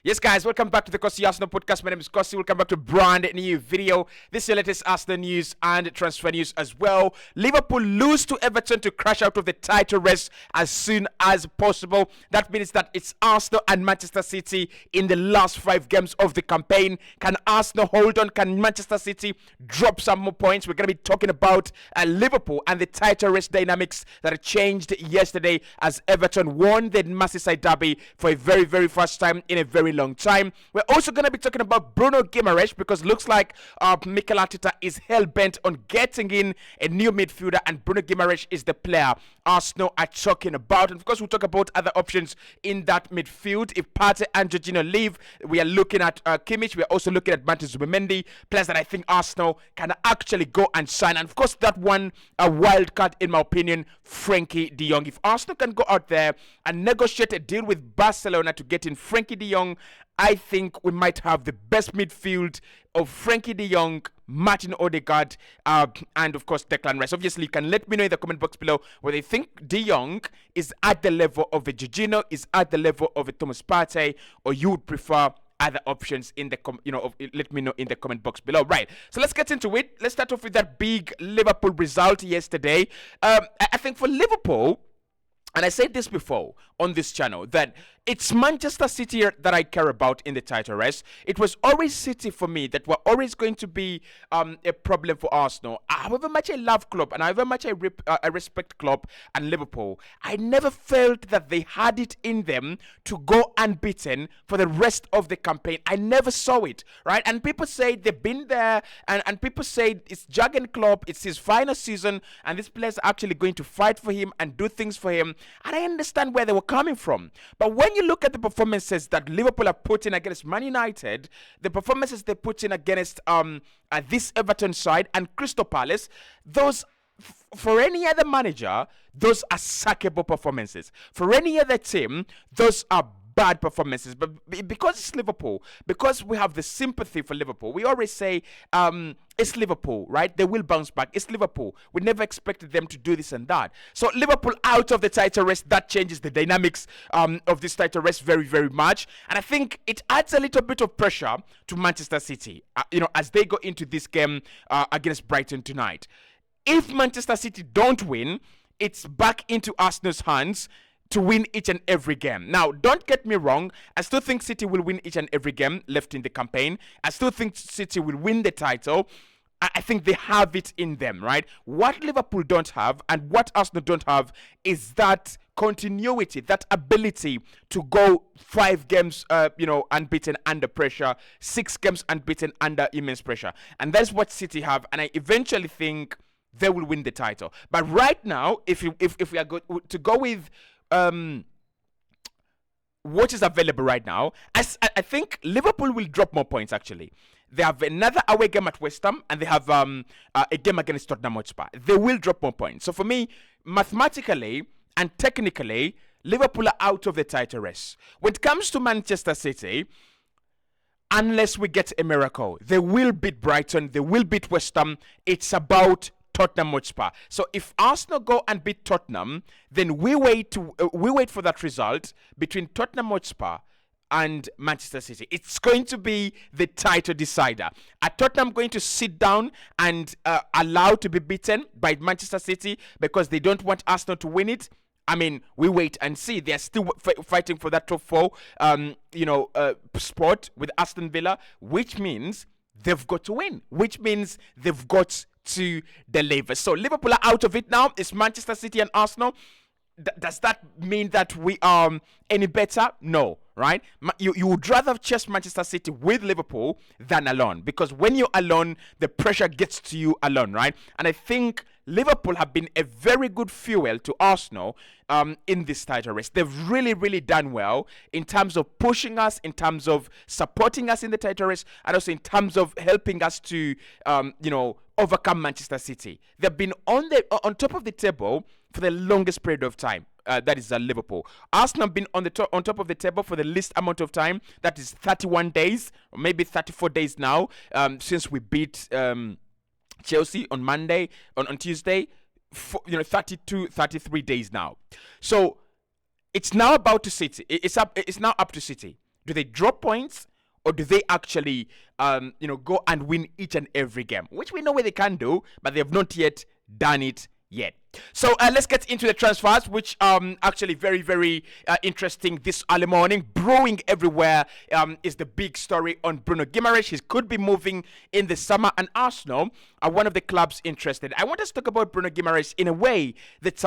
Yes, guys, welcome back to the Cossy Arsenal podcast. My name is Cossy. Welcome back to a brand new video. This is your latest Arsenal news and transfer news as well. Liverpool lose to Everton to crash out of the title race as soon as possible. That means that it's Arsenal and Manchester City in the last 5 games of the campaign. Can Arsenal hold on? Can Manchester City drop some more points? We're going to be talking about Liverpool and the title race dynamics that changed yesterday as Everton won the Merseyside derby for a very, very first time in a very long time. We're also going to be talking about Bruno Guimaraes because looks like Mikel Arteta is hell-bent on getting in a new midfielder, and Bruno Guimaraes is the player Arsenal are talking about. And of course, we'll talk about other options in that midfield. If Partey and Jorginho leave, we are looking at Kimmich. We're also looking at Martin Zubimendi, players that I think Arsenal can actually go and sign. And of course, that one, a wild card in my opinion, Frenkie de Jong. If Arsenal can go out there and negotiate a deal with Barcelona to get in Frenkie de Jong, I think we might have the best midfield of Frenkie de Jong, Martin Odegaard, and of course Declan Rice. Obviously, you can let me know in the comment box below whether you think de Jong is at the level of a Jorginho, is at the level of a Thomas Partey, or you would prefer other options in the let me know in the comment box below. Right, so let's get into it. Let's start off with that big Liverpool result yesterday. I think for Liverpool, and I said this before on this channel, that it's Manchester City that I care about in the title race. It was always City for me that were always going to be a problem for Arsenal. However much I love Klopp and however much I respect Klopp and Liverpool, I never felt that they had it in them to go unbeaten for the rest of the campaign. I never saw it, right? And people say they've been there, and people say it's Jurgen Klopp, it's his final season, and these players are actually going to fight for him and do things for him. And I understand where they were coming from. But when you look at the performances that Liverpool are putting against Man United, the performances they put in against this Everton side and Crystal Palace, those, for any other manager, those are sackable performances. For any other team, those are bad performances. But because it's Liverpool, because we have the sympathy for Liverpool, we always say it's Liverpool, right? They will bounce back. It's Liverpool. We never expected them to do this and that. So Liverpool out of the title race, that changes the dynamics of this title race very, very much. And I think it adds a little bit of pressure to Manchester City, as they go into this game against Brighton tonight. If Manchester City don't win, it's back into Arsenal's hands to win each and every game. Now, don't get me wrong. I still think City will win each and every game left in the campaign. I still think City will win the title. I think they have it in them, right? What Liverpool don't have and what Arsenal don't have is that continuity, that ability to go 5 games, unbeaten under pressure, 6 games unbeaten under immense pressure. And that's what City have. And I eventually think they will win the title. But right now, if we are to go with what is available right now, I think Liverpool will drop more points actually. They have another away game at West Ham and they have a game against Tottenham Hotspur. They will drop more points. So for me, mathematically and technically, Liverpool are out of the title race. When it comes to Manchester City, unless we get a miracle, they will beat Brighton, they will beat West Ham. It's about Tottenham Hotspur. So if Arsenal go and beat Tottenham, then we wait for that result between Tottenham Hotspur and Manchester City. It's going to be the title decider. Are Tottenham going to sit down and allow to be beaten by Manchester City because they don't want Arsenal to win it? I mean, we wait and see. They're still fighting for that top 4, spot with Aston Villa, which means they've got to win, which means they've got to deliver. So Liverpool are out of it now. It's Manchester City and Arsenal. Does that mean that we are any better? No, right? You would rather chase Manchester City with Liverpool than alone, because when you're alone, the pressure gets to you alone, right? And I think Liverpool have been a very good fuel to Arsenal in this title race. They've really, really done well in terms of pushing us, in terms of supporting us in the title race, and also in terms of helping us to, overcome Manchester City. They've been on top of the table for the longest period of time. That is Liverpool. Arsenal have been on top of the table for the least amount of time. That is 31 days, or maybe 34 days now, since we beat Chelsea on Monday, on Tuesday. 32, 33 days now. So it's now about to City. It's now up to City. Do they drop points, or do they actually, go and win each and every game? Which we know where they can do, but they have not yet done it yet. So let's get into the transfers, which actually very, very interesting this early morning. Brewing everywhere is the big story on Bruno Guimaraes. He could be moving in the summer, and Arsenal are one of the clubs interested. I want us to talk about Bruno Guimaraes in a way that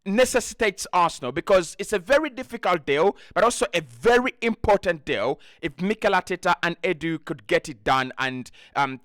necessitates Arsenal, because it's a very difficult deal, but also a very important deal if Mikel Arteta and Edu could get it done and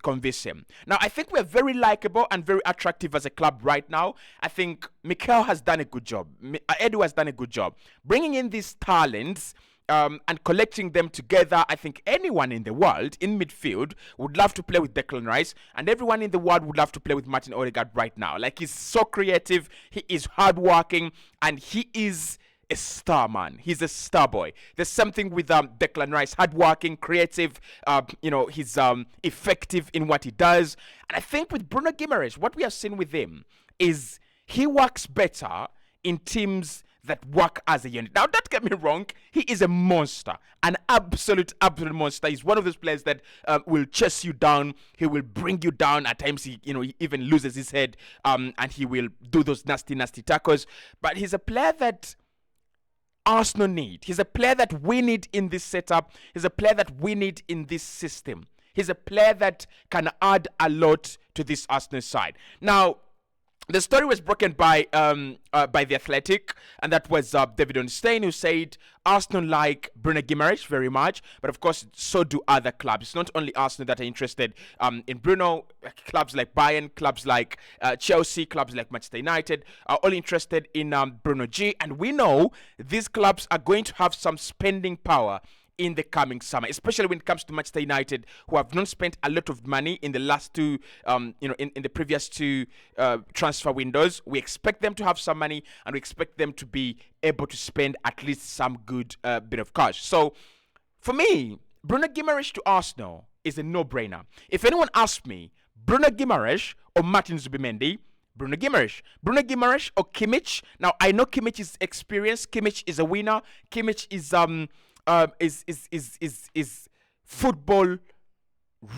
convince him. Now, I think we're very likable and very attractive as a club right now. I think Mikel has done a good job. Edu has done a good job bringing in these talents. And collecting them together. I think anyone in the world in midfield would love to play with Declan Rice, and everyone in the world would love to play with Martin Odegaard right now. Like, he's so creative, he is hardworking, and he is a star, man. He's a star boy. There's something with Declan Rice, hardworking, creative. He's effective in what he does. And I think with Bruno Guimaraes, what we have seen with him is he works better in teams that work as a unit. Now, don't get me wrong, he is a monster, an absolute monster. He's one of those players that will chase you down. He will bring you down. At times, he even loses his head, and he will do those nasty tackles. But he's a player that Arsenal need. He's a player that we need in this setup. He's a player that we need in this system. He's a player that can add a lot to this Arsenal side. Now, the story was broken by The Athletic, and that was David Onstein, who said Arsenal like Bruno Guimaraes very much, but of course so do other clubs. It's not only Arsenal that are interested in Bruno. Clubs like Bayern, clubs like Chelsea, clubs like Manchester United are all interested in Bruno G, and we know these clubs are going to have some spending power in the coming summer, especially when it comes to Manchester United, who have not spent a lot of money in the last two, in the previous two transfer windows. We expect them to have some money, and we expect them to be able to spend at least some good bit of cash. So, for me, Bruno Guimaraes to Arsenal is a no-brainer. If anyone asks me, Bruno Guimaraes or Martin Zubimendi, Bruno Guimaraes. Bruno Guimaraes or Kimmich. Now, I know Kimmich is experienced. Kimmich is a winner. Kimmich is football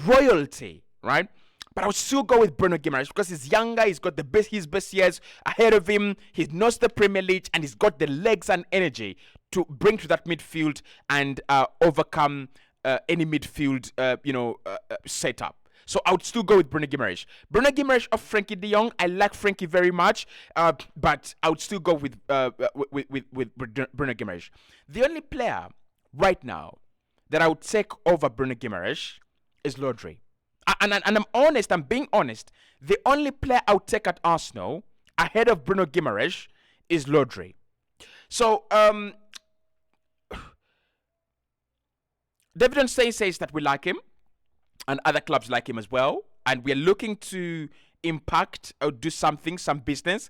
royalty, right? But I would still go with Bruno Guimaraes because he's younger, he's got his best years ahead of him, he knows the Premier League, and he's got the legs and energy to bring to that midfield and overcome any midfield setup. So I would still go with Bruno Guimaraes. Bruno Guimaraes or Frankie de Jong. I like Frankie very much, but I would still go with Bruno Guimaraes. The only player right now that I would take over Bruno Guimaraes is Rodri. And I'm honest, I'm being honest. The only player I would take at Arsenal ahead of Bruno Guimaraes is Rodri. So, David Onstein says that we like him, and other clubs like him as well. And we're looking to impact or do something, some business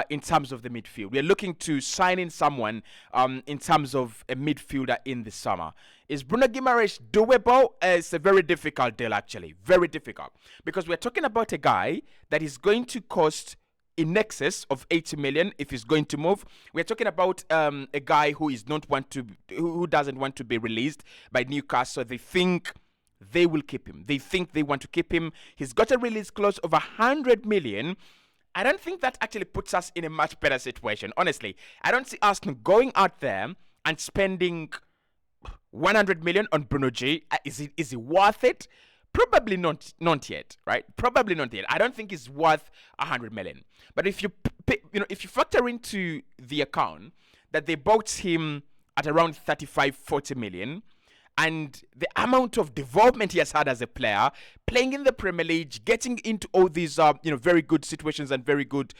in terms of the midfield. We're looking to sign in someone in terms of a midfielder in the summer. Is Bruno Guimaraes doable? It's a very difficult deal, actually. Very difficult. Because we're talking about a guy that is going to cost in excess of 80 million if he's going to move. We're talking about a guy who doesn't want to be released by Newcastle. They think they will keep him. They think they want to keep him. He's got a release clause of 100 million. I don't think that actually puts us in a much better situation. Honestly, I don't see Arsenal going out there and spending 100 million on Bruno G. Is it worth it? Probably not yet, right? Probably not yet. I don't think it's worth 100 million. But if you factor into the account that they bought him at around 35-40 million, and the amount of development he has had as a player, playing in the Premier League, getting into all these, very good situations and very good,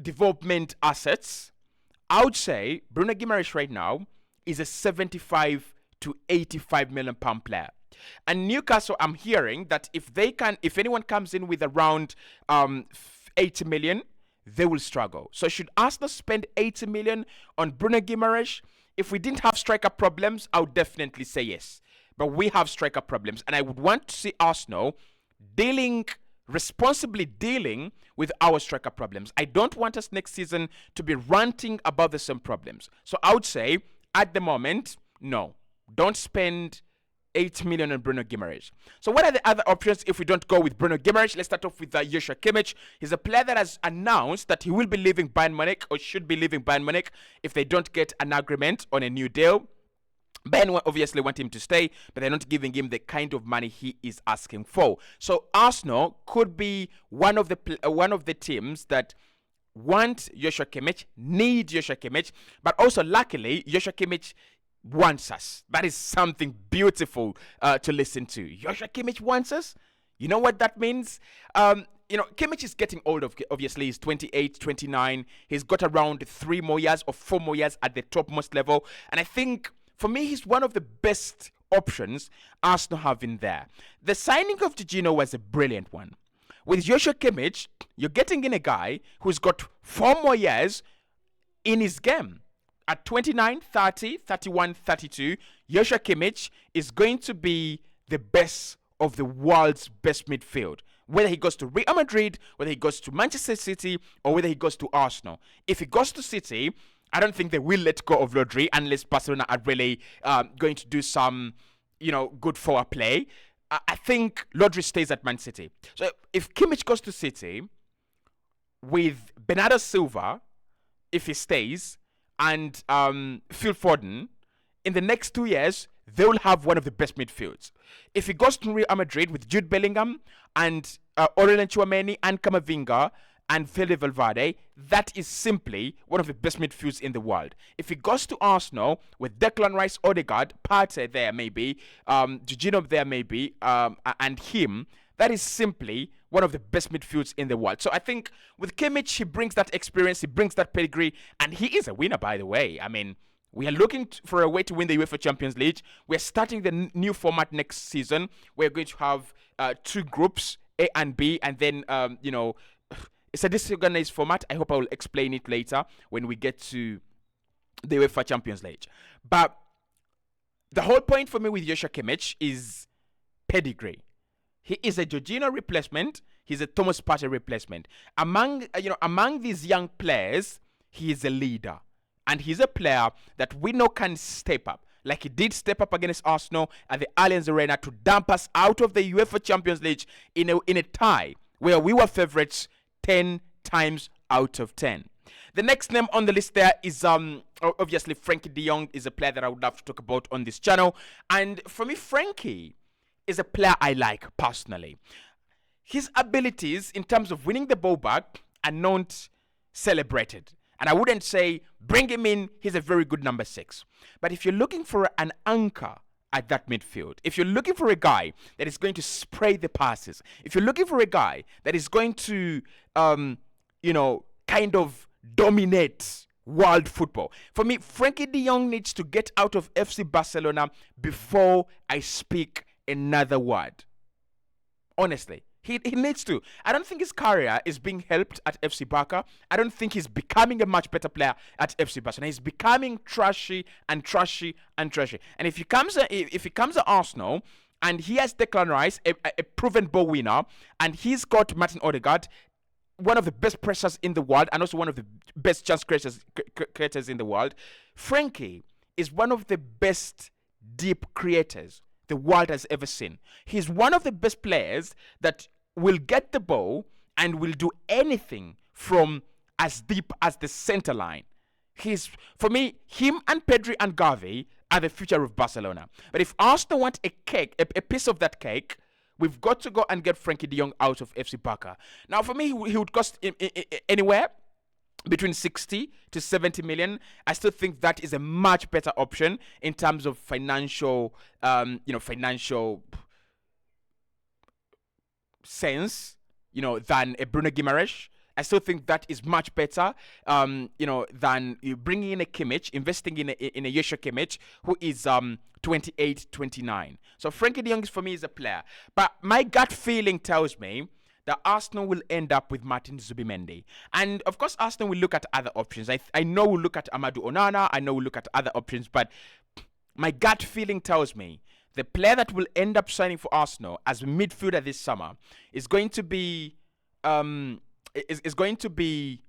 development assets, I would say Bruno Guimaraes right now is a 75 to 85 million pound player. And Newcastle, I'm hearing that if anyone comes in with around 80 million, they will struggle. So should Arsenal spend 80 million on Bruno Guimaraes? If we didn't have striker problems, I would definitely say yes. But we have striker problems, and I would want to see Arsenal dealing responsibly dealing with our striker problems. I don't want us next season to be ranting about the same problems. So I would say, at the moment, no. Don't spend 8 million on Bruno Guimaraes. So what are the other options if we don't go with Bruno Guimaraes? Let's start off with Joshua Kimmich. He's a player that has announced that he will be leaving Bayern Munich, or should be leaving Bayern Munich, if they don't get an agreement on a new deal. Bayern obviously want him to stay, but they're not giving him the kind of money he is asking for. So Arsenal could be one of the teams that want Joshua Kimmich, need Joshua Kimmich, but also luckily Joshua Kimmich wants us. That is something beautiful to listen to. Joshua Kimmich wants us. You know what that means? Kimmich is getting old. Obviously, he's 28, 29. He's got around 3 more years or 4 more years at the topmost level. And I think, for me, he's one of the best options Arsenal have in there. The signing of Jorginho was a brilliant one. With Joshua Kimmich, you're getting in a guy who's got 4 more years in his game. At 29, 30, 31, 32, Joshua Kimmich is going to be the best of the world's best midfield. Whether he goes to Real Madrid, whether he goes to Manchester City, or whether he goes to Arsenal. If he goes to City, I don't think they will let go of Rodri unless Barcelona are really going to do some, good forward play. I think Rodri stays at Man City. So if Kimmich goes to City, with Bernardo Silva, if he stays, and Phil Foden, in the next 2 years, they will have one of the best midfields. If he goes to Real Madrid with Jude Bellingham and Aurelien Tchouameni and Camavinga and Fede Valverde, that is simply one of the best midfields in the world. If he goes to Arsenal with Declan Rice, Odegaard, Partey there maybe, Jorginho there maybe, and him, that is simply one of the best midfields in the world. So I think with Kimmich, he brings that experience, he brings that pedigree, and he is a winner, by the way. I mean, we are looking for a way to win the UEFA Champions League. We're starting the new format next season. We're going to have 2 groups, A and B, and then, it's a disorganized format. I hope I will explain it later when we get to the UEFA Champions League. But the whole point for me with Joshua Kimmich is pedigree. He is a Jorginho replacement. He's a Thomas Partey replacement. Among these young players, he is a leader. And he's a player that we know can step up. Like he did step up against Arsenal at the Allianz Arena to dump us out of the UEFA Champions League in a tie where we were favorites 10 times out of 10. The next name on the list there is obviously Frankie de Jong is a player that I would love to talk about on this channel. And for me, Frankie is a player I like personally. His abilities in terms of winning the ball back are not celebrated. And I wouldn't say bring him in, he's a very good number 6. But if you're looking for an anchor at that midfield, if you're looking for a guy that is going to spray the passes, if you're looking for a guy that is going to, kind of dominate world football, for me, Frankie de Jong needs to get out of FC Barcelona before I speak another word. Honestly. He needs to. I don't think his career is being helped at FC Barca. I don't think he's becoming a much better player at FC Barcelona. He's becoming trashy and trashy and trashy. And if he comes to Arsenal and he has Declan Rice, a proven ball winner, and he's got Martin Odegaard, one of the best pressers in the world and also one of the best chance creators in the world, Frankie is one of the best deep creators the world has ever seen. He's one of the best players that will get the ball and will do anything from as deep as the center line. For me, him and Pedri and Gavi are the future of Barcelona. But if Arsenal want a piece of that cake, we've got to go and get Frankie de Jong out of FC Barca. Now, for me, he would cost anywhere between 60 to 70 million. I still think that is a much better option in terms of financial sense, than a Bruno Guimaraes. I still think that is much better, than you bringing in a Kimmich, investing in a Joshua Kimmich, who is 28, 29. So Frankie de Jong for me is a player. But my gut feeling tells me that Arsenal will end up with Martin Zubimendi. And of course, Arsenal will look at other options. I know we'll look at Amadou Onana. I know we'll look at other options. But my gut feeling tells me the player that will end up signing for Arsenal as a midfielder this summer is going to be is going to be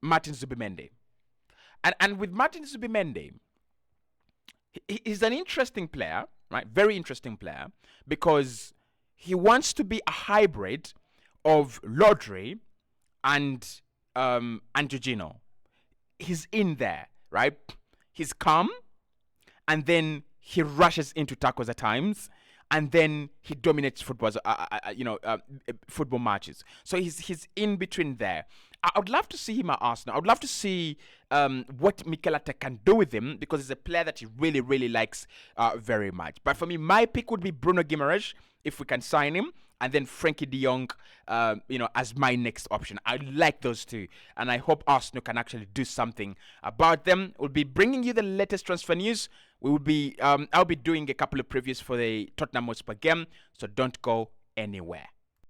Martin Zubimendi. And with Martin Zubimendi, he's an interesting player, right? Very interesting player, because he wants to be a hybrid of Lodri and Jorginho. He's in there, right? He's calm, and then he rushes into tackles at times, and then he dominates football matches. So he's in between there. I would love to see him at Arsenal. I would love to see what Mikel Arteta can do with him, because he's a player that he really, really likes very much. But for me, my pick would be Bruno Guimaraes if we can sign him, and then Frankie de Jong, as my next option. I like those two, and I hope Arsenal can actually do something about them. We'll be bringing you the latest transfer news. We will be, I'll be doing a couple of previews for the Tottenham Hotspur game, so don't go anywhere.